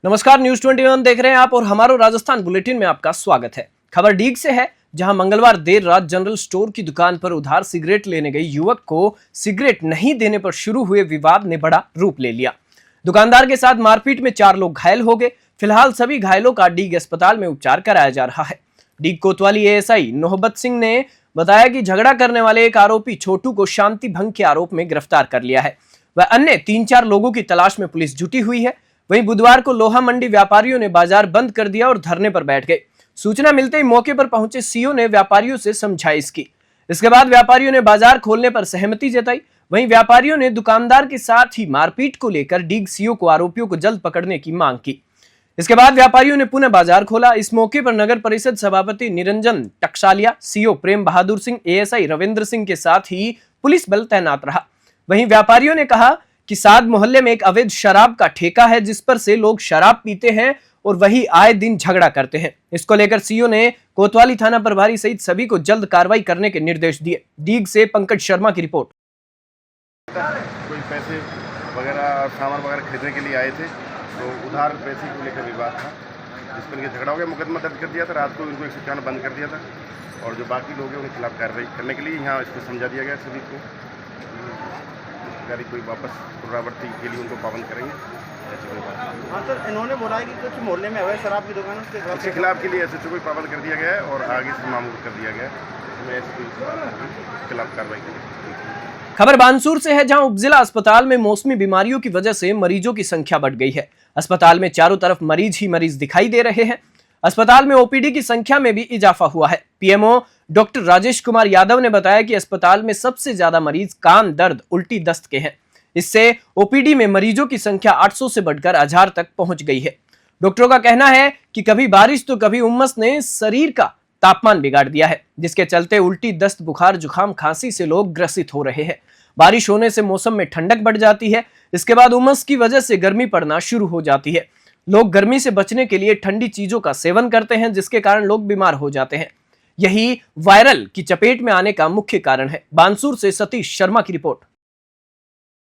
नमस्कार, न्यूज 21 देख रहे हैं आप और हमारो राजस्थान बुलेटिन में आपका स्वागत है। खबर डीग से है, जहां मंगलवार देर रात जनरल स्टोर की दुकान पर उधार सिगरेट लेने गई युवक को सिगरेट नहीं देने पर शुरू हुए विवाद ने बड़ा रूप ले लिया। दुकानदार के साथ मारपीट में 4 लोग घायल हो गए। फिलहाल सभी घायलों का डीग अस्पताल में उपचार कराया जा रहा है। डीग कोतवाली एएसआई नोहबत सिंह ने बताया कि झगड़ा करने वाले एक आरोपी छोटू को शांति भंग के आरोप में गिरफ्तार कर लिया है। वह अन्य 3-4 लोगों की तलाश में पुलिस जुटी हुई है। वहीं बुधवार को लोहा मंडी व्यापारियों ने बाजार बंद कर दिया और धरने पर बैठ गए। सूचना मिलते ही मौके पर पहुंचे सीओ ने व्यापारियों से समझाइश की। इसके बाद व्यापारियों ने बाजार खोलने पर सहमति जताई। वहीं व्यापारियों ने दुकानदार के साथ ही मारपीट को लेकर डीग सीओ को आरोपियों को जल्द पकड़ने की मांग की। इसके बाद व्यापारियों ने पुनः बाजार खोला। इस मौके पर नगर परिषद सभापति निरंजन टकसालिया, सीओ प्रेम बहादुर सिंह, एएसआई रविंद्र सिंह के साथ ही पुलिस बल तैनात रहा। वहीं व्यापारियों ने कहा कि साद मोहल्ले में एक अवैध शराब का ठेका है, जिस पर से लोग शराब पीते हैं और वही आए दिन झगड़ा करते हैं। इसको लेकर सीओ ने कोतवाली थाना प्रभारी सहित सभी को जल्द कार्रवाई करने के निर्देश दिए। डीग से पंकज शर्मा की रिपोर्ट। कोई पैसे वगैरह सामान वगैरह खरीदने के लिए आए थे, तो उधार पैसे को लेकर विवाद था, जिस पर इनके झगड़ा हो गया। मुकदमा दर्ज कर दिया था। रात को इनको 151 बंद कर दिया था और जो बाकी लोग हैं उनके खिलाफ कार्रवाई करने के लिए यहाँ इसको समझा दिया गया सभी को। कोई वापस पुनरावृत्ति के लिए उनको पाबंद करेंगे, ऐसी कोई बात नहीं। हाँ सर, इन्होंने बोला है कि कुछ मोहल्ले में अवैध शराब की दुकान है, उसके खिलाफ के लिए ऐसे कोई पाबंद कर दिया गया है और आगे से मामूल कर दिया गया है। ऐसी कोई खिलाफ कार्रवाई करेंगे। खबर बानसूर से है, जहां उपजिला अस्पताल में मौसमी बीमारियों की वजह से मरीजों की संख्या बढ़ गई है। अस्पताल में चारों तरफ मरीज ही मरीज दिखाई दे रहे हैं। अस्पताल में ओपीडी की संख्या में भी इजाफा हुआ है। पीएमओ डॉक्टर राजेश कुमार यादव ने बताया कि अस्पताल में सबसे ज्यादा मरीज कान दर्द, उल्टी, दस्त के हैं। इससे ओपीडी में मरीजों की संख्या 800 से बढ़कर 1000 तक पहुंच गई है। डॉक्टरों का कहना है कि कभी बारिश तो कभी उमस ने शरीर का तापमान बिगाड़ दिया है, जिसके चलते उल्टी, दस्त, बुखार, जुकाम, खांसी से लोग ग्रसित हो रहे हैं। बारिश होने से मौसम में ठंडक बढ़ जाती है। इसके बाद उमस की वजह से गर्मी पड़ना शुरू हो जाती है। लोग गर्मी से बचने के लिए ठंडी चीजों का सेवन करते हैं, जिसके कारण लोग बीमार हो जाते हैं। यही वायरल की चपेट में आने का मुख्य कारण है। बानसूर से सतीश शर्मा की रिपोर्ट।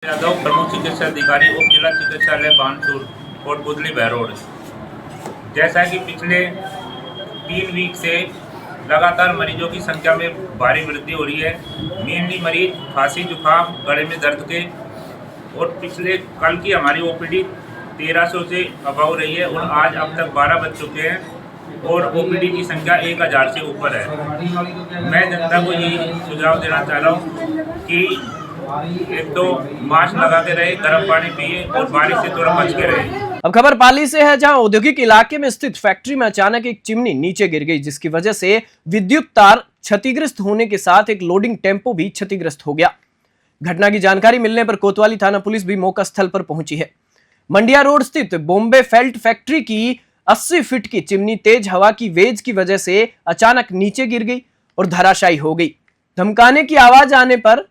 यादव, प्रमुख चिकित्सा अधिकारी, उप जिला चिकित्सालय बानसूर, कोटपुतली बहरोड। जैसा कि पिछले 3 वीक से लगातार मरीजों की संख्या में भारी वृद्धि हो रही है। मेनली मरीज खांसी, जुकाम, गले में दर्द के, और पिछले कल की हमारी ओपीडी 1300 से अबव रही है और आज अब तक 12 बज चुके हैं और ओपीडी की संख्या 1000 से ऊपर है। मैं जनता को यही सुझाव देना चाह रहा हूँ कि एक तो मास्क लगा के रहे, गर्म पानी पिए और बारिश से थोड़ा बच के रहे। अब खबर पाली से है, जहां औद्योगिक इलाके में स्थित फैक्ट्री में अचानक एक चिमनी नीचे गिर गई, जिसकी वजह से विद्युत तार क्षतिग्रस्त होने के साथ एक लोडिंग टेम्पो भी क्षतिग्रस्त हो गया। घटना की जानकारी मिलने पर कोतवाली थाना पुलिस भी मौका स्थल पर पहुंची है। मंडिया रोड स्थित बॉम्बे फेल्ट फैक्ट्री की 80 फीट की चिमनी तेज हवा की वेज की वजह से अचानक नीचे गिर गई और धराशायी हो गई। धमकाने की आवाज आने पर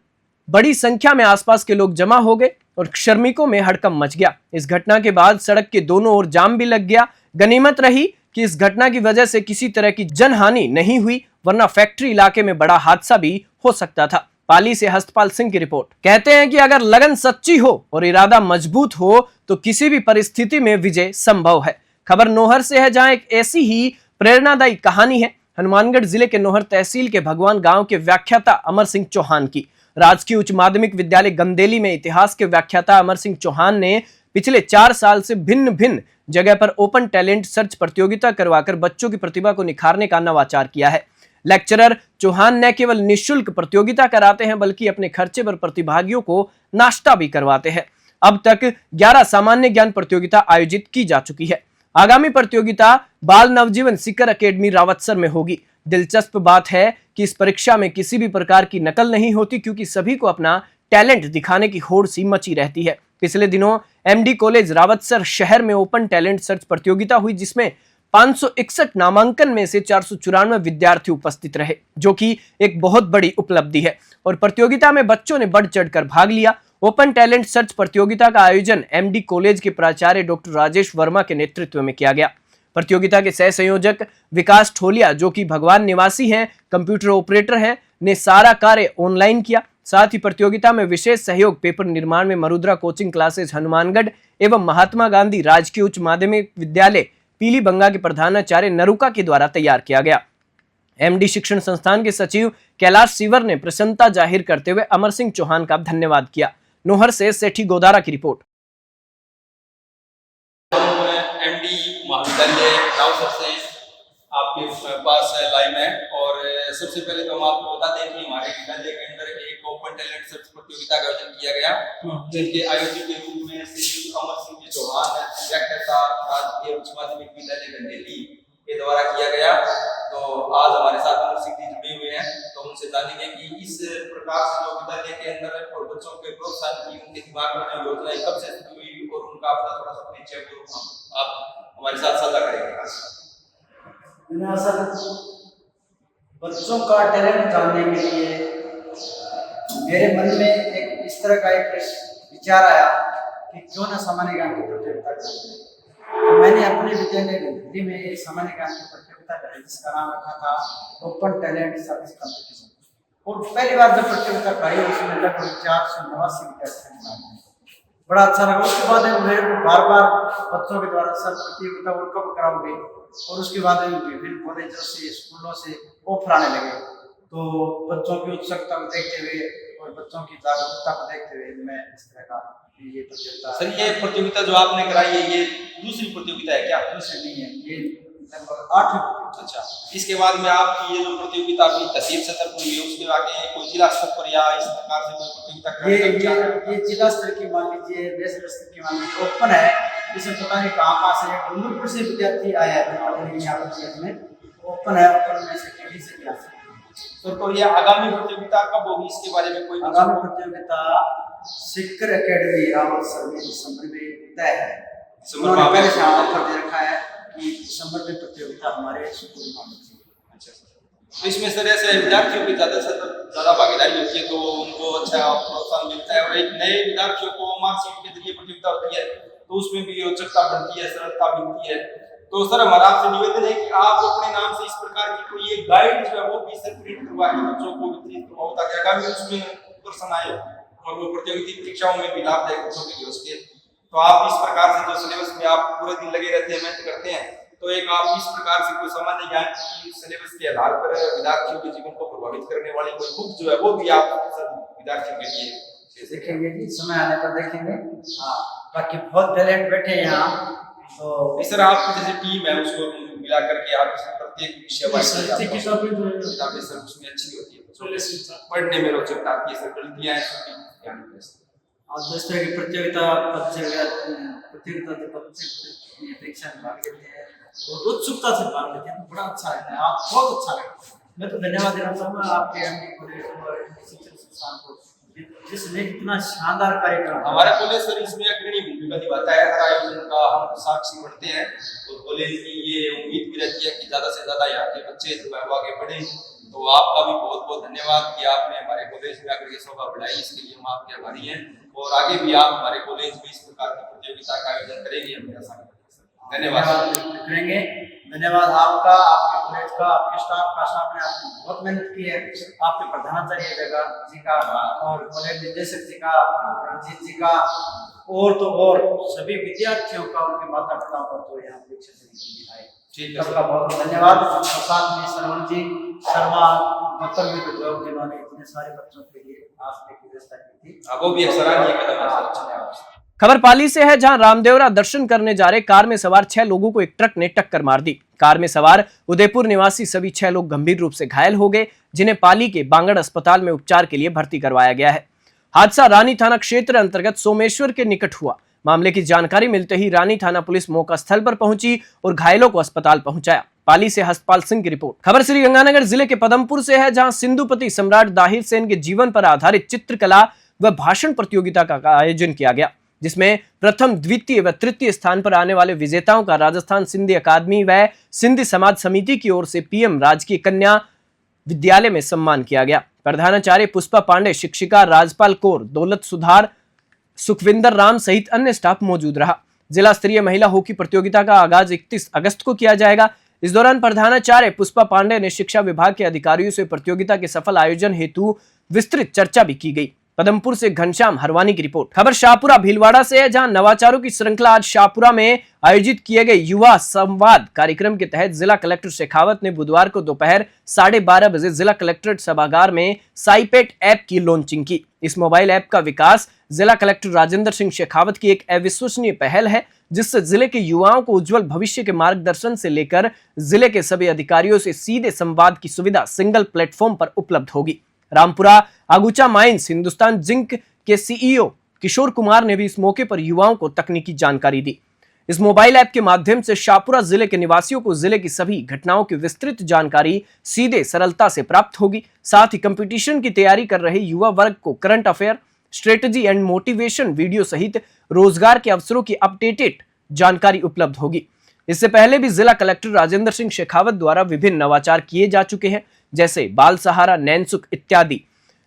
बड़ी संख्या में आसपास के लोग जमा हो गए और श्रमिकों में हड़कंप मच गया। इस घटना के बाद सड़क के दोनों ओर जाम भी लग गया। गनीमत रही कि इस घटना की वजह से किसी तरह की जनहानि नहीं हुई, वरना फैक्ट्री इलाके में बड़ा हादसा भी हो सकता था। पाली से हस्तपाल सिंह की रिपोर्ट। कहते हैं कि अगर लगन सच्ची हो और इरादा मजबूत हो तो किसी भी परिस्थिति में विजय संभव है। खबर नोहर से है, जहां एक ऐसी ही प्रेरणादायी कहानी है हनुमानगढ़ जिले के नोहर तहसील के भगवान गांव के व्याख्याता अमर सिंह चौहान की। राजकीय उच्च माध्यमिक विद्यालय गंदेली में इतिहास के व्याख्याता अमर सिंह चौहान ने पिछले 4 साल से भिन्न भिन्न जगह पर ओपन टैलेंट सर्च प्रतियोगिता करवाकर बच्चों की प्रतिभा को निखारने का नवाचार किया है। लेक्चरर चौहान न केवल निःशुल्क प्रतियोगिता कराते हैं, बल्कि अपने खर्चे पर प्रतिभागियों को नाश्ता भी करवाते हैं। अब तक 11 सामान्य ज्ञान प्रतियोगिता आयोजित की जा चुकी है। आगामी प्रतियोगिता बाल नवजीवन सीकर अकेडमी रावतसर में होगी। दिलचस्प बात है कि इस परीक्षा में किसी भी प्रकार की नकल नहीं होती, क्योंकि सभी को अपना टैलेंट दिखाने की होड़ सी मची रहती है। पिछले दिनों एमडी कॉलेज रावतसर शहर में ओपन टैलेंट सर्च प्रतियोगिता हुई, जिसमें 561 नामांकन में से 494 विद्यार्थी उपस्थित रहे, जो कि एक बहुत बड़ी उपलब्धि है। और प्रतियोगिता में बच्चों ने बढ़ चढ़कर भाग लिया। ओपन टैलेंट सर्च प्रतियोगिता का आयोजन एमडी कॉलेज के प्राचार्य डॉक्टर राजेश वर्मा के नेतृत्व में किया गया। प्रतियोगिता के सह संयोजक विकास ठोलिया, जो कि भगवान निवासी हैं, कंप्यूटर ऑपरेटर हैं, ने सारा कार्य ऑनलाइन किया। साथ ही प्रतियोगिता में विशेष सहयोग पेपर निर्माण में मरुद्रा कोचिंग क्लासेज हनुमानगढ़ एवं महात्मा गांधी राजकीय उच्च माध्यमिक विद्यालय पीलीबंगा के प्रधानाचार्य नरुका के द्वारा तैयार किया गया। एमडी शिक्षण संस्थान के सचिव कैलाश सिवर ने प्रसन्नता जाहिर करते हुए अमर सिंह चौहान का धन्यवाद किया। नोहर से सेठी गोदारा की रिपोर्ट। एमडी महाविद्यालय राउसर से आपके पास लाइव है और सबसे पहले तो हम आपको बता दें कि हमारे विद्यालय के अंदर एक ओपन टैलेंट सर्च प्रतियोगिता का आयोजन किया गया, जिनके आयोजक के रूप में श्री अमर सिंह जी चौहान व्याख्याता राजकीय उच्च माध्यमिक विद्यालय गंदेली के द्वारा किया गया। तो आज हमारे साथ अमर सिंह जी जुड़े हुए हैं, तो उनसे जानेंगे कि इस प्रकार से जो विद्यालय के अंदर और बच्चों के प्रोत्साहन की उनके दिमाग में जो योजना कब से शुरू हुई और उनका अपना थोड़ा सा परिचय आप हमारे साथ साझा करेंगे। बच्चों का टैलेंट जानने के लिए मेरे मन में एक इस तरह का एक विचार आया कि क्यों न सामान्य ज्ञान की प्रतियोगिता करें। तो मैंने अपने विद्यालय दिल्ली में एक सामान्य ज्ञान की प्रतियोगिता कराई, जिसका नाम रखा था ओपन टैलेंट सर्विस कंपटीशन। और पहली बार जब प्रतियोगिता कराई उसमें लगभग 489 विद्यार्थी भाग लिया। बड़ा अच्छा लगा। उसके बाद मेरे को बार बार बच्चों के द्वारा सर प्रतियोगिता और कब कराओगे, और उसके बाद विभिन्न कॉलेजों से स्कूलों से ऑफर आने लगे। तो बच्चों की उत्सुकता को देखते हुए और बच्चों की जागरूकता को देखते हुए मैं इस तरह का ये प्रतियोगिता। सर, ये प्रतियोगिता जो आपने कराई है ये दूसरी प्रतियोगिता है क्या? दूसरी नहीं है, ये लगभग 8वीं। अच्छा, इसके बाद में आपकी ये जो प्रतियोगिता अभी तहसील सतर पर हुई है, उसके आगे कोई जिला स्तर पर या इस प्रकार से कोई प्रतियोगिता ये जिला स्तर की मान लीजिए, नेशनल स्तर की मान लीजिए ओपन है। इसमें पता नहीं कहाँ से डूंगरपुर से विद्यार्थी आया है ओपन है, ओपन में से से क्लास। तो ये आगामी प्रतियोगिता कब होगी, इसके बारे में कोई? आगामी प्रतियोगिता सिक्कर एकेडमी रावतसर में दिसंबर में तय है। उन्होंने पहले से ऑफर दे रखा है कि दिसंबर में प्रतियोगिता हमारे स्कूल में होगी। अच्छा, तो इसमें सर ऐसे विद्यार्थियों की ज़्यादा भागीदारी होती है तो उनको अच्छा प्रोत्साहन मिलता है, और एक नए विद्यार्थियों को मार्कशीट के जरिए प्रतियोगिता होती है तो उसमें भी रोचकता बढ़ती है, सरलता मिलती है। तो सर, हमारा आपसे निवेदन है कि आप अपने नाम से इस प्रकार की कोई एक गाइड जो है वो भी सर प्रिंट करवा के बच्चों को वितरित करवाओ, ताकि आगामी उसमें प्रश्न आए और वो प्रतियोगिता परीक्षाओं में भी लाभदायक बच्चों के लिए हो सके। तो आप इस प्रकार से जो सिलेबस में आप पूरे दिन लगे रहते हैं, मेहनत करते हैं, तो एक आप इस प्रकार से कोई सामान्य ज्ञान की सिलेबस के आधार पर विद्यार्थियों के जीवन को प्रभावित करने वाली कोई बुक जो है वो भी आप विद्यार्थियों के लिए देखेंगे जी, समय आने पर देखेंगे। हाँ, बाकी बहुत टैलेंट बैठे हैं यहाँ। तो सर, आपकी जैसे टीम है उसको मिला करके आप प्रत्येक विषय किताबें सर उसमें अच्छी होती है, पढ़ने में रोचकता आती है, सर गलतियां और जिस तरह की प्रतियोगिता परीक्षा में भाग लेते हैं और उत्सुकता से भाग लेते हैं, बड़ा अच्छा लगता है। आप बहुत अच्छा लगता है। मैं तो धन्यवाद देना चाहूँगा आपके एमडी कॉलेज और शिक्षण संस्थान को, जिसने इतना शानदार कार्यक्रम। हमारा कॉलेज सर इसमें अग्रणी भूमिका निभाता है, हर आयोजन का हम साक्षी बढ़ते हैं। और कॉलेज की ये उम्मीद भी रहती है कि ज्यादा से ज्यादा यहाँ के बच्चे जो है आगे बढ़े। तो आपका भी बहुत बहुत धन्यवाद कि आपने हमारे कॉलेज में आकर के शोभा बढ़ाई, इसके लिए हम आपके आभारी हैं। और आगे भी आप हमारे कॉलेज में इस प्रकार की प्रतियोगिता का आयोजन करेंगे, हम ऐसा धन्यवाद करेंगे। धन्यवाद आपका, आपके कॉलेज का, आपके स्टाफ का। स्टाफ ने आपने बहुत मेहनत की है, आपके प्रधानाचार्य जी का और कॉलेज निदेशक जी का, रंजीत जी का, और तो और सभी विद्यार्थियों का, उनके माता पिताओं का, तो यहाँ परीक्षा से आए। ठीक है, सबका बहुत धन्यवाद। साथ में सरवण जी, शर्मा, जिन्होंने इतने सारे बच्चों के लिए आज की व्यवस्था की थी, वो भी एक सराहनीय कदम है। खबर पाली से है, जहां रामदेवरा दर्शन करने जा रहे कार में सवार 6 लोगों को एक ट्रक ने टक्कर मार दी। कार में सवार उदयपुर निवासी सभी 6 लोग गंभीर रूप से घायल हो गए, जिन्हें पाली के बांगड़ अस्पताल में उपचार के लिए भर्ती करवाया गया है। हादसा रानी थाना क्षेत्र अंतर्गत सोमेश्वर के निकट हुआ। मामले की जानकारी मिलते ही रानी थाना पुलिस मौका स्थल पर पहुंची और घायलों को अस्पताल पहुंचाया। पाली से हस्तपाल सिंह की रिपोर्ट। खबर श्रीगंगानगर जिले के पदमपुर से है, जहां सिंधुपति सम्राट दाहिर सेन के जीवन पर आधारित चित्रकला व भाषण प्रतियोगिता का आयोजन किया गया, जिसमें प्रथम, द्वितीय व तृतीय स्थान पर आने वाले विजेताओं का राजस्थान सिंधी अकादमी व सिंधी समाज समिति की ओर से पीएम राजकीय कन्या विद्यालय में सम्मान किया गया। प्रधानाचार्य पुष्पा पांडे, शिक्षिका राजपाल कौर, दौलत सुधार, सुखविंदर राम सहित अन्य स्टाफ मौजूद रहा। जिला स्तरीय महिला हॉकी प्रतियोगिता का आगाज 31 अगस्त को किया जाएगा। इस दौरान प्रधानाचार्य पुष्पा पांडे ने शिक्षा विभाग के अधिकारियों से प्रतियोगिता के सफल आयोजन हेतु विस्तृत चर्चा भी की गई। पदमपुर से घनश्याम हरवानी की रिपोर्ट। खबर शाहपुरा भीलवाड़ा से है, जहां नवाचारों की श्रृंखला आज शाहपुरा में आयोजित किए गए युवा संवाद कार्यक्रम के तहत जिला कलेक्टर शेखावत ने बुधवार को दोपहर 12:30 बजे जिला कलेक्ट्रेट सभागार में साईपेट ऐप की लॉन्चिंग की। इस मोबाइल ऐप का विकास जिला कलेक्टर राजेंद्र सिंह शेखावत की एक अविश्वसनीय पहल है, जिससे जिले के युवाओं को उज्जवल भविष्य के मार्गदर्शन से लेकर जिले के सभी अधिकारियों से सीधे संवाद की सुविधा सिंगल प्लेटफॉर्म पर उपलब्ध होगी। रामपुरा आगुचा माइंस हिंदुस्तान जिंक के सीईओ किशोर कुमार ने भी इस मौके पर युवाओं को तकनीकी जानकारी दी। इस मोबाइल ऐप के माध्यम से शाहपुरा जिले के निवासियों को जिले की सभी घटनाओं की विस्तृत जानकारी सीधे सरलता से प्राप्त होगी। साथ ही कंपटीशन की तैयारी कर रहे युवा वर्ग को current affair, strategy and motivation video सहित रोजगार के अवसरों की अपडेटेड जानकारी उपलब्ध होगी। इससे पहले भी जिला कलेक्टर राजेंद्र सिंह शेखावत द्वारा विभिन्न नवाचार किए जा चुके हैं, जैसे बाल सहारा, नैनसुख इत्यादि,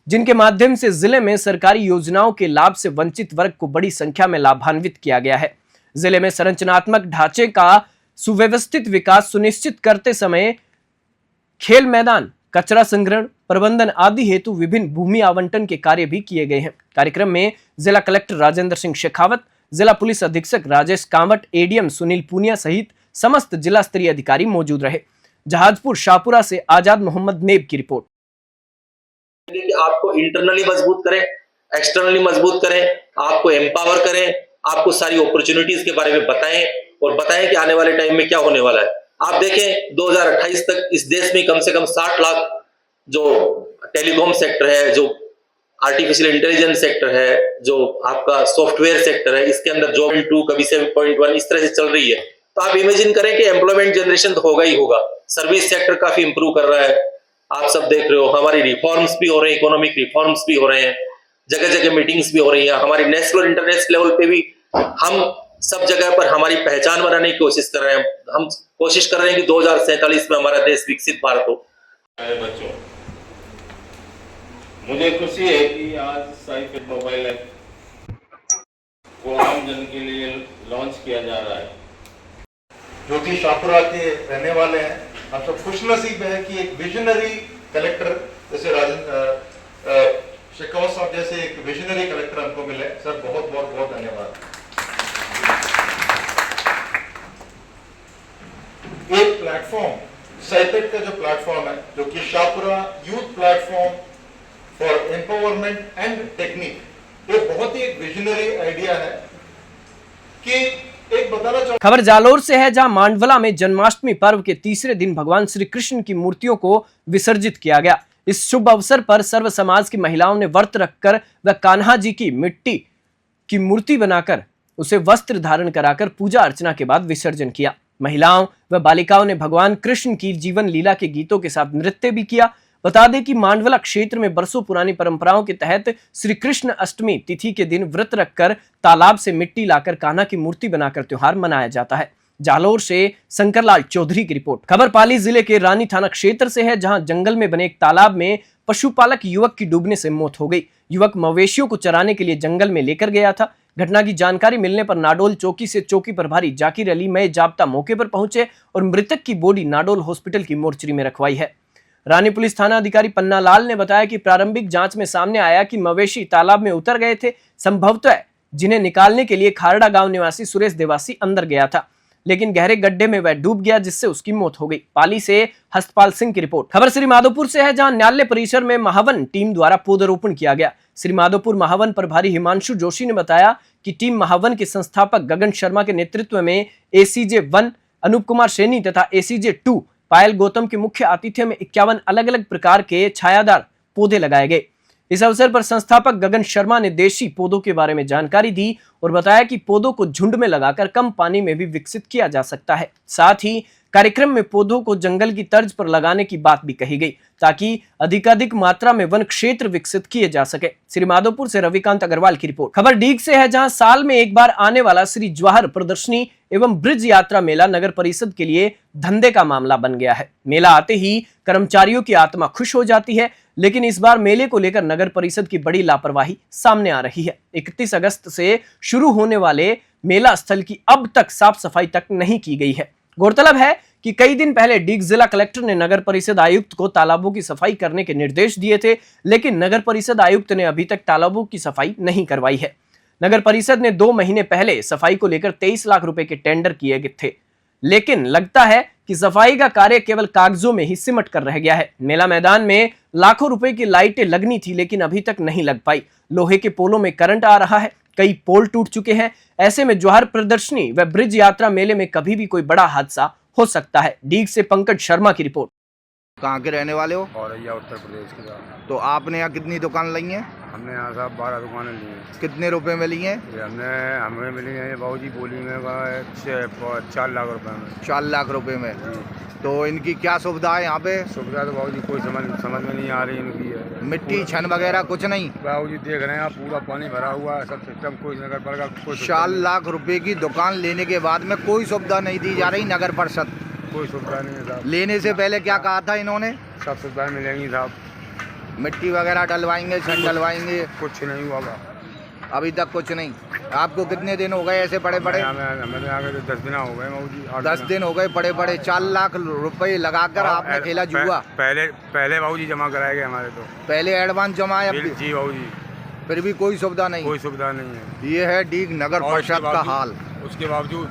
जिनके माध्यम से जिले में सरकारी योजनाओं के लाभ से वंचित वर्ग को बड़ी संख्या में लाभान्वित किया गया है। जिले में संरचनात्मक ढांचे का सुव्यवस्थित विकास सुनिश्चित करते समय खेल मैदान, कचरा संग्रहण, प्रबंधन आदि हेतु विभिन्न भूमि आवंटन के कार्य भी किए गए हैं। कार्यक्रम में जिला कलेक्टर राजेंद्र सिंह शेखावत, जिला पुलिस अधीक्षक राजेश कांवट, एडीएम सुनील पूनिया सहित समस्त जिला स्तरीय अधिकारी मौजूद रहे। जहाजपुर शाहपुरा से आजाद मोहम्मद नेब की रिपोर्ट। कि आपको इंटरनली मजबूत करें, एक्सटर्नली मजबूत करें, आपको एम्पावर करें, आपको सारी अपॉर्चुनिटीज के बारे में बताएं और बताएं कि आने वाले टाइम में क्या होने वाला है। आप देखें 2028 तक इस देश में कम से कम 60 लाख जो टेलीकॉम सेक्टर है, जो आर्टिफिशियल इंटेलिजेंस सेक्टर है, जो आपका सॉफ्टवेयर सेक्टर है, इसके अंदर जॉब 2 कभी 7.1 इस तरह से चल रही है। तो आप इमेजिन करें कि एम्प्लॉयमेंट जनरेशन तो होगा ही होगा। सर्विस सेक्टर काफी इंप्रूव कर रहा है, आप सब देख रहे हो। हमारी रिफॉर्म्स भी हो रहे हैं, इकोनॉमिक रिफॉर्म्स भी हो रहे हैं, जगह जगह मीटिंग्स भी हो रही हैं। हमारी नेशनल और इंटरनेशनल लेवल पे भी हम सब जगह पर हमारी पहचान बनाने की कोशिश कर रहे हैं। हम कोशिश कर रहे हैं कि 2047 में हमारा देश विकसित भारत हो। बच्चों, मुझे खुशी है कि आज साईपेट मोबाइल ऐप को आम जन के लिए लॉन्च किया जा रहा है। जो कि शाहपुरा के रहने वाले हैं, हम सब खुशनसीब हैं कि एक विजनरी कलेक्टर जैसे शेखावत साहब जैसे एक विजनरी कलेक्टर हमको मिले। सर बहुत बहुत बहुत धन्यवाद। एक प्लेटफॉर्म साईपेट का जो प्लेटफॉर्म है, जो कि Shahpura youth platform for empowerment and technique, ये बहुत ही एक विजनरी आइडिया है कि एक बताना चाहूं। खबर जालोर से है, जहां मांडवला में जन्माष्टमी पर्व के तीसरे दिन भगवान श्री कृष्ण की मूर्तियों को विसर्जित किया गया। इस शुभ अवसर पर सर्व समाज की महिलाओं ने व्रत रखकर व कान्हा जी की मिट्टी की मूर्ति बनाकर उसे वस्त्र धारण कराकर पूजा अर्चना के बाद विसर्जन किया। महिलाओं व बालिकाओं ने भगवान कृष्ण की जीवन लीला के गीतों के साथ नृत्य भी किया। बता दें कि मांडवला क्षेत्र में बरसों पुरानी परंपराओं के तहत श्री कृष्ण अष्टमी तिथि के दिन व्रत रखकर तालाब से मिट्टी लाकर कान्हा की मूर्ति बनाकर त्योहार मनाया जाता है। जालोर से शंकरलाल चौधरी की रिपोर्ट। खबर पाली जिले के रानी थाना क्षेत्र से है, जहां जंगल में बने एक तालाब में पशुपालक युवक की डूबने से मौत हो गई। युवक मवेशियों को चराने के लिए जंगल में लेकर गया था। घटना की जानकारी मिलने पर नाडोल चौकी से चौकी प्रभारी जाकिर अली मय जाब्ता मौके पर पहुंचे और मृतक की बॉडी नाडोल हॉस्पिटल की मोर्चरी में रखवाई है। रानी पुलिस थाना अधिकारी पन्ना लाल ने बताया कि प्रारंभिक जांच में सामने आया कि मवेशी तालाब में उतर गए थे। संभवतः जिन्हें निकालने के लिए खारड़ा गांव निवासी सुरेश देवासी अंदर गया था, लेकिन गहरे गड्ढे में वह डूब गया, जिससे उसकी मौत हो गई। पाली से हस्तपाल सिंह की रिपोर्ट। खबर श्री माधोपुर से है, जहां न्यायालय परिसर में महावन टीम द्वारा पौधरोपण किया गया। श्री माधोपुर महावन प्रभारी हिमांशु जोशी ने बताया कि टीम महावन के संस्थापक गगन शर्मा के नेतृत्व में एसीजे 1 अनूप कुमार सैनी तथा एसीजे 2 पायल गौतम के मुख्य आतिथ्य में 51 अलग अलग प्रकार के छायादार पौधे लगाए गए। इस अवसर पर संस्थापक गगन शर्मा ने देशी पौधों के बारे में जानकारी दी और बताया कि पौधों को झुंड में लगाकर कम पानी में भी विकसित किया जा सकता है। साथ ही कार्यक्रम में पौधों को जंगल की तर्ज पर लगाने की बात भी कही गई, ताकि अधिकाधिक मात्रा में वन क्षेत्र विकसित किए जा सके। श्री माधोपुर से रविकांत अग्रवाल की रिपोर्ट। खबर डीग से है, जहां साल में एक बार आने वाला श्री जवाहर प्रदर्शनी एवं ब्रिज यात्रा मेला नगर परिषद के लिए धंधे का मामला बन गया है। मेला आते ही कर्मचारियों की आत्मा खुश हो जाती है, लेकिन इस बार मेले को लेकर नगर परिषद की बड़ी लापरवाही सामने आ रही है। 31 अगस्त से शुरू होने वाले मेला स्थल की अब तक साफ सफाई तक नहीं की गई है। गौरतलब है कि कई दिन पहले डीग जिला कलेक्टर ने नगर परिषद आयुक्त को तालाबों की सफाई करने के निर्देश दिए थे, लेकिन नगर परिषद आयुक्त ने अभी तक तालाबों की सफाई नहीं करवाई है। नगर परिषद ने 2 महीने पहले सफाई को लेकर 23 लाख रुपए के टेंडर किए गए थे, लेकिन लगता है कि सफाई का कार्य केवल कागजों में ही सिमट कर रह गया है। मेला मैदान में लाखों रुपए की लाइटें लगनी थी, लेकिन अभी तक नहीं लग पाई। लोहे के पोलों में करंट आ रहा है, कई पोल टूट चुके हैं। ऐसे में ज्वार प्रदर्शनी व ब्रिज यात्रा मेले में कभी भी कोई बड़ा हादसा हो सकता है। डीग से पंकज शर्मा की रिपोर्ट। कहाँ के रहने वाले हो? औरैया उत्तर प्रदेश के। तो आपने यहाँ कितनी दुकान ली है? हमने यहाँ साहब 12 दुकानें ली हैं। कितने रुपए में ली है? हमें मिली है बाबूजी बोली में 4 लाख रुपए में। 4 लाख रुपए में। तो इनकी क्या सुविधा है यहाँ पे? सुविधा तो बाबूजी कोई समझ में नहीं आ रही इनकी है। मिट्टी छन वगैरह कुछ नहीं? बाबूजी देख रहे हैं आप, पूरा पानी भरा हुआ है, सब सिस्टम कोई नगर पालिका कोई 4 लाख रुपए की दुकान लेने के बाद में कोई सुविधा नहीं दी जा रही नगर परिषद? कोई सुविधा नहीं है साहब। लेने से पहले क्या कहा था इन्होंने? सब सुविधाएं मिलेंगी साहब। मिट्टी वगैरह डलवाएंगे, छन डलवाएंगे? कुछ नहीं हुआ अभी तक कुछ नहीं। आपको कितने दिन हो गए ऐसे पड़े पड़े? हमें आगे 10 दिन हो गए बाबूजी। 10 दिन हो गए पड़े पड़े। 4 लाख रुपए लगाकर आपने खेला जुआ? पहले बाबूजी जमा कराए गए हमारे। तो पहले एडवांस जमा है? जी बाबूजी। फिर भी कोई सुविधा नहीं? कोई सुविधा नहीं है। ये है डीग नगर परिषद का हाल। उसके बावजूद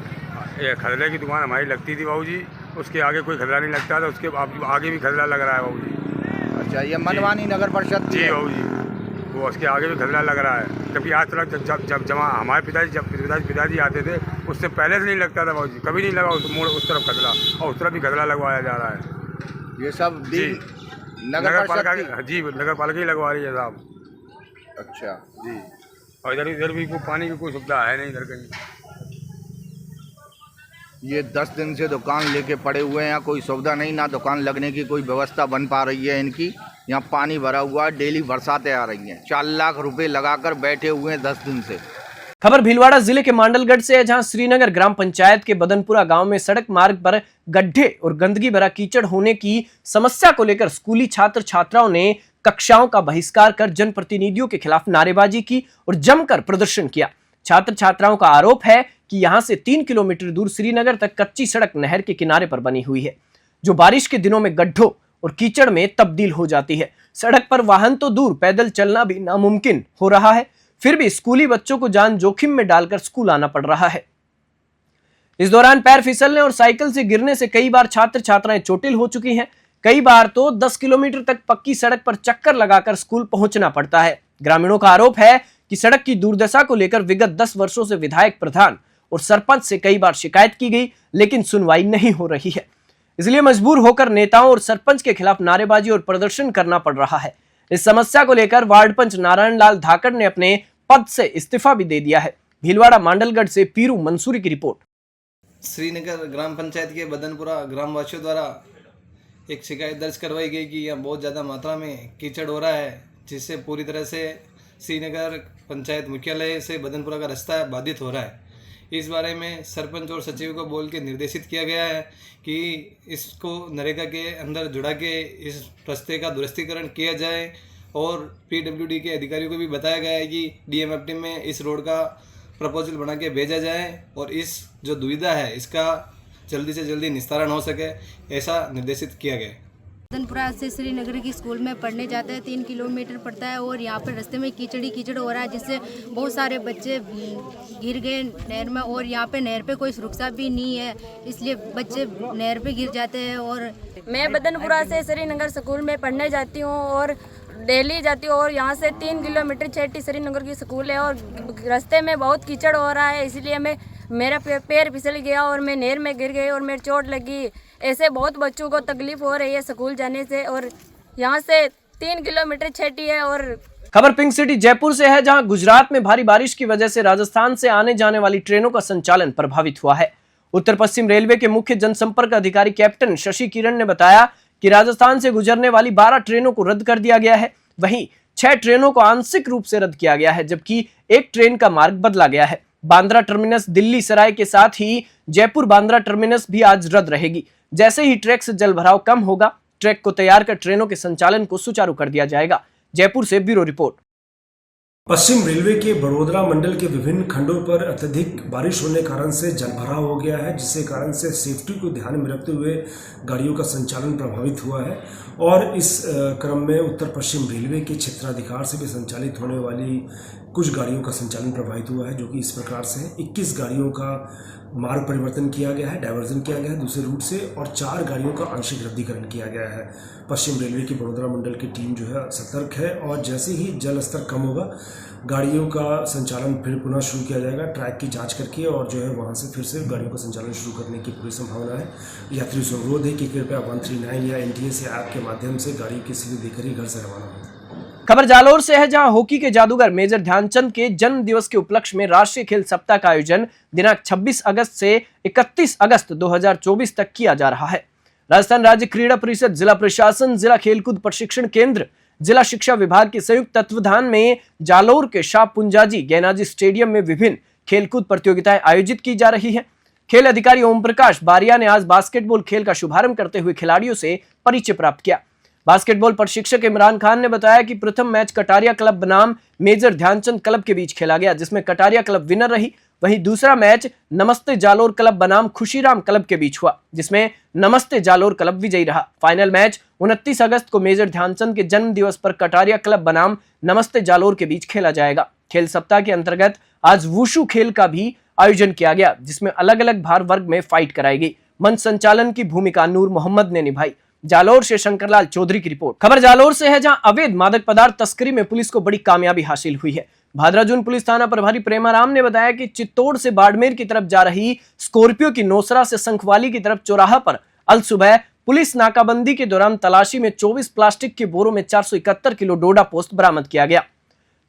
खजले की दुकान हमारी लगती थी बाबूजी, उसके आगे कोई खजला नहीं लगता था, उसके आगे भी खजला लग रहा है बाबूजी। अच्छा, ये मनवानी नगर परिषद? जी बाबूजी, वो उसके आगे भी खजला लग रहा है। कभी आज तक जब जमा हमारे पिताजी आते थे उससे पहले से नहीं लगता था बाबूजी, कभी नहीं लगा उस तरफ खजला, और उस तरफ भी खजला लगवाया जा रहा है। ये सब नगर पालिका? जी, नगर पालिका ही लगवा रही है साहब। अच्छा जी। और इधर भी पानी की कोई सुविधा है नहीं इधर कहीं। ये 10 दिन से दुकान लेके पड़े हुए हैं, यहाँ कोई सुविधा नहीं, ना दुकान लगने की कोई व्यवस्था बन पा रही है इनकी। यहाँ पानी भरा हुआ है, डेली बरसातें आ रही हैं। 4 लाख रुपए लगाकर बैठे हुए हैं 10 दिन से। खबर भीलवाड़ा जिले के मांडलगढ़ से है, जहां श्रीनगर ग्राम पंचायत के बदनपुरा गांव में सड़क मार्ग पर गड्ढे और गंदगी भरा कीचड़ होने की समस्या को लेकर स्कूली छात्र छात्राओं ने कक्षाओं का बहिष्कार कर जनप्रतिनिधियों के खिलाफ नारेबाजी की और जमकर प्रदर्शन किया। छात्र छात्राओं का आरोप है कि यहां से 3 किलोमीटर दूर श्रीनगर तक कच्ची सड़क नहर के किनारे पर बनी हुई है, जो बारिश के दिनों में गड्ढों और कीचड़ में तब्दील हो जाती है। सड़क पर वाहन तो दूर, पैदल चलना भी नामुमकिन हो रहा है। फिर भी स्कूली बच्चों को जान जोखिम में डालकर स्कूल आना पड़ रहा है। इस दौरान पैर फिसलने और साइकिल से गिरने से कई बार छात्र छात्राएं चोटिल हो चुकी हैं। कई बार तो 10 किलोमीटर तक पक्की सड़क पर चक्कर लगाकर स्कूल पहुंचना पड़ता है। ग्रामीणों का आरोप है कि सड़क की दुर्दशा को लेकर विगत 10 वर्षों से विधायक, प्रधान और सरपंच से कई बार शिकायत की गई, लेकिन सुनवाई नहीं हो रही है। इसलिए मजबूर होकर नेताओं और सरपंच के खिलाफ नारेबाजी और प्रदर्शन करना पड़ रहा है। इस समस्या को लेकर वार्ड पंच नारायण लाल धाकड़ ने अपने पद से इस्तीफा भी दे दिया है। भीलवाड़ा मांडलगढ़ से पीरू मंसूरी की रिपोर्ट। श्रीनगर ग्राम पंचायत के बदनपुरा ग्रामवासियों द्वारा एक शिकायत दर्ज करवाई गई कि यहाँ बहुत ज़्यादा मात्रा में कीचड़ हो रहा है, जिससे पूरी तरह से श्रीनगर पंचायत मुख्यालय से बदनपुरा का रास्ता बाधित हो रहा है। इस बारे में सरपंच और सचिव को बोल के निर्देशित किया गया है कि इसको नरेगा के अंदर जुड़ा के इस रास्ते का दुरुस्तीकरण किया जाए, और पीडब्ल्यूडी के अधिकारियों को भी बताया गया है कि डीएमएफटी में इस रोड का प्रपोजल बना के भेजा जाए और इस जो दुविधा है इसका जल्दी से जल्दी निस्तारण हो सके, ऐसा निर्देशित किया गया है। बदनपुरा से श्रीनगर की स्कूल में पढ़ने जाते हैं, 3 किलोमीटर पड़ता है, और यहाँ पर रास्ते में कीचड़ हो रहा है, जिससे बहुत सारे बच्चे गिर गए नहर में, और यहाँ पे नहर पे कोई सुरक्षा भी नहीं है, इसलिए बच्चे नहर पे गिर जाते हैं। और मैं बदनपुरा से श्रीनगर स्कूल में पढ़ने जाती हूँ और डेली जाती हूँ, और यहाँ से 3 किलोमीटर छेटी श्रीनगर की स्कूल है, और रास्ते में बहुत कीचड़ हो रहा है, इसलिए मेरा पैर फिसल गया और मैं नहर में गिर गई और मेरी चोट लगी। ऐसे बहुत बच्चों को तकलीफ हो रही है स्कूल जाने से, और यहाँ से 3 किलोमीटर छेटी है। और खबर पिंक सिटी जयपुर से है, जहां गुजरात में भारी बारिश की वजह से राजस्थान से आने जाने वाली ट्रेनों का संचालन प्रभावित हुआ है। उत्तर पश्चिम रेलवे के मुख्य जनसंपर्क अधिकारी कैप्टन शशि किरण ने बताया कि राजस्थान से गुजरने वाली 12 ट्रेनों को रद्द कर दिया गया है। वहीं 6 ट्रेनों को आंशिक रूप से रद्द किया गया है, जबकि एक ट्रेन का मार्ग बदला गया है। बांद्रा टर्मिनस दिल्ली सराय के साथ ही जयपुर बांद्रा टर्मिनस भी आज रद्द रहेगी। जैसे ही ट्रैक से जल भराव कम होगा, ट्रैक को तैयार कर ट्रेनों के संचालन को सुचारू कर दिया जाएगा। जयपुर से ब्यूरो रिपोर्ट। पश्चिम रेलवे के बड़ोदरा मंडल के विभिन्न खंडों पर अत्यधिक बारिश होने के कारण से जलभराव हो गया है, जिसके कारण से सेफ्टी को ध्यान में रखते हुए गाड़ियों का संचालन प्रभावित हुआ है। और इस क्रम में उत्तर पश्चिम रेलवे के क्षेत्राधिकार से भी संचालित होने वाली कुछ गाड़ियों का संचालन प्रभावित हुआ है, जो कि इस प्रकार से 21 गाड़ियों का मार्ग परिवर्तन किया गया है, डायवर्जन किया गया है दूसरे रूट से, और 4 गाड़ियों का आंशिक रद्दीकरण किया गया है। पश्चिम रेलवे की बड़ोदरा मंडल की टीम जो है सतर्क है, और जैसे ही जल स्तर कम होगा गाड़ियों का संचालन फिर पुनः शुरू किया जाएगा ट्रैक की जांच करके, और जो है वहां से फिर से गाड़ियों का संचालन शुरू करने की पूरी संभावना है। यात्रियों से अनुरोध है कि कृपया 139 या NTS ऐप के माध्यम से गाड़ी की स्थिति देखकर ही घर से रवाना हो। खबर जालोर से है, जहां हॉकी के जादूगर मेजर ध्यानचंद के जन्म दिवस के उपलक्ष्य में राष्ट्रीय खेल सप्ताह का आयोजन दिनांक 26 अगस्त से 31 अगस्त 2024 तक किया जा रहा है। राजस्थान राज्य क्रीड़ा परिषद, जिला प्रशासन, जिला खेलकूद प्रशिक्षण केंद्र, जिला शिक्षा विभाग के संयुक्त तत्वावधान में जालोर के शाह पुंजाजी गैनाजी स्टेडियम में विभिन्न खेलकूद प्रतियोगिताएं आयोजित की जा रही है। खेल अधिकारी ओम प्रकाश बारिया ने आज बास्केटबॉल खेल का शुभारंभ करते हुए खिलाड़ियों से परिचय प्राप्त किया। बास्केटबॉल प्रशिक्षक इमरान खान ने बताया कि प्रथम मैच कटारिया क्लब बनाम मेजर ध्यानचंद क्लब के बीच खेला गया, जिसमें कटारिया क्लब विनर रही। वहीं दूसरा मैच नमस्ते जालोर क्लब बनाम खुशीराम क्लब के बीच हुआ, जिसमें नमस्ते जालोर क्लब विजयी रहा। फाइनल मैच 29 अगस्त को मेजर ध्यानचंद के जन्म दिवस पर कटारिया क्लब बनाम नमस्ते जालोर के बीच खेला जाएगा। खेल सप्ताह के अंतर्गत आज वुशु खेल का भी आयोजन किया गया, जिसमें अलग अलग भार वर्ग में फाइट कराई गई। मंच संचालन की भूमिका नूर मोहम्मद ने निभाई। जालोर से शंकरलाल चौधरी की रिपोर्ट। खबर जालोर से है, जहां अवैध मादक पदार्थ तस्करी में पुलिस को बड़ी कामयाबी हासिल हुई है। भादराजून पुलिस थाना प्रभारी प्रेमाराम ने बताया कि चित्तौड़ से बाड़मेर की तरफ जा रही स्कॉर्पियो की नोसरा से संखवाली की तरफ चौराहा पर अल सुबह पुलिस नाकाबंदी के दौरान तलाशी में 24 प्लास्टिक के बोरों में 471 किलो डोडा पोस्त बरामद किया गया।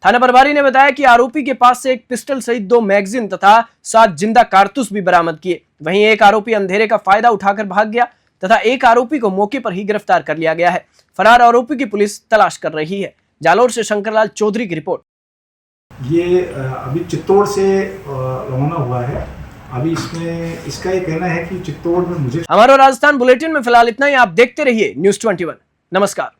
थाना प्रभारी ने बताया कि आरोपी के पास से एक पिस्टल सहित 2 मैगजीन तथा 7 जिंदा कारतूस भी बरामद किए। वहीं एक आरोपी अंधेरे का फायदा उठाकर भाग गया तथा एक आरोपी को मौके पर ही गिरफ्तार कर लिया गया है। फरार आरोपी की पुलिस तलाश कर रही है। जालोर से शंकरलाल चौधरी की रिपोर्ट। ये अभी चित्तौड़ से रवाना हुआ है। अभी इसमें इसका ये कहना है कि चित्तौड़ में मुझे। हमारा राजस्थान बुलेटिन में फिलहाल इतना ही। आप देखते रहिए News 21। नमस्कार।